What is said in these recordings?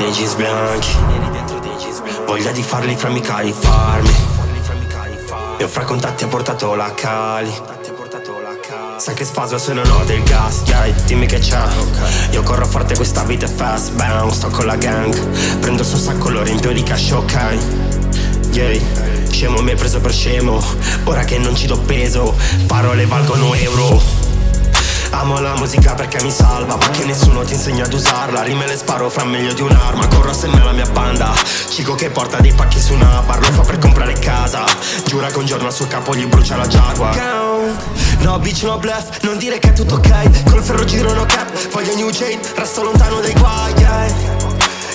dei jeans bianchi. Voglia di farli fra amica e farmi. E fra contatti ha portato la Cali. Sai che sfaso se non ho del gas, yeah, dimmi che c'è. Io corro forte, questa vita è fast, bang, sto con la gang. Prendo il suo sacco, lo riempio di cash, ok. Yeah, scemo mi hai preso per scemo. Ora che non ci do peso, parole valgono euro. Amo la musica perché mi salva, ma che nessuno ti insegna ad usarla. Rime le sparo fra meglio di un'arma. Corro assieme alla mia banda, Cico che porta dei pacchi su una bar. Lo fa per comprare casa, giura che un giorno al suo capo gli brucia la Jaguar. No bitch, no bluff, non dire che è tutto ok. Col ferro giro no cap, voglio new chain, resto lontano dai guai, yeah.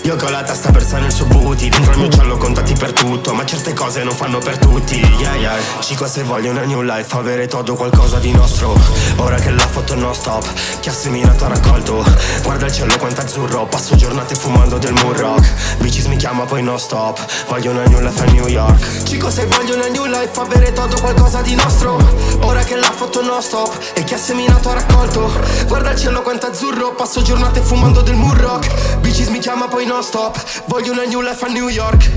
Io con la testa persa nel suo booty, dentro il mio cielo contatti per tutto, ma certe cose non fanno per tutti, yeah yeah. Cico se voglio una new life, avere todo qualcosa di nostro. Ora che la foto non stop, chi ha seminato ha raccolto. Guarda il cielo quanto azzurro, passo giornate fumando del Murrock. Bitches mi chiama poi non stop, voglio una new life a New York. Cico se voglio una new life, avere todo qualcosa di nostro. Ora che la foto non stop, e chi ha seminato ha raccolto. Guarda il cielo quanto azzurro, passo giornate fumando del Murrock. Bitches mi chiama poi non stop, voglio una new life a New York.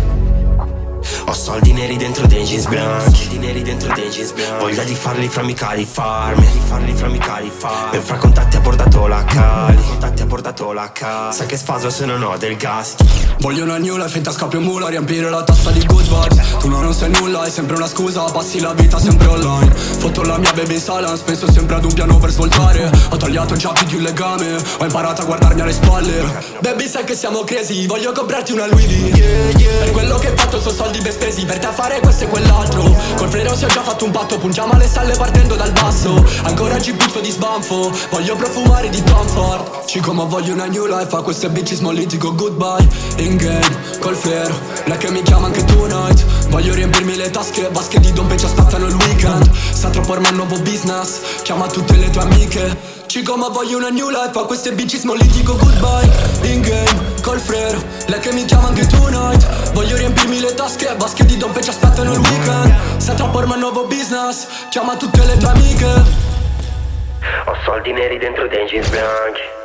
Ho soldi neri dentro dei jeans bianchi. Voglia di farli fra amica e farmi. E fra contatti ha portato la Cali. Sai che sfaso se non ho del gas. Voglio una new life in tasca più mula, riempire la testa di good vibes. Tu non sai nulla, hai sempre una scusa, passi la vita sempre online. Foto la mia baby in silence, penso sempre ad un piano per svoltare. Ho tagliato già più di un legame, ho imparato a guardarmi alle spalle. Baby sai che siamo crazy, voglio comprarti una Louis V, yeah, yeah. Per quello che ho fatto sono soldi ben spesi, per te fare questo e quell'altro. Col freno si ho già fatto un patto, pungiamo alle stalle partendo dal basso. Ancora ci puzzo di sbanfo, voglio profumare di Tom Ford. Cico ma voglio una new life, a queste bitches molli dico goodbye. In game, col flare, lei che mi chiama anche tonight. Voglio riempirmi le tasche, vasche di dompe ci aspettano il weekend. Sta troppo ormai un nuovo business, chiama tutte le tue amiche. Cico ma voglio una new life, a queste bitches molli dico goodbye. In game, col flare, lei che mi chiama anche tonight. Voglio riempirmi le tasche, vasche di dompe ci aspettano il weekend. Sta troppo ormai un nuovo business, chiama tutte le tue amiche. Ho soldi neri dentro dei jeans bianchi.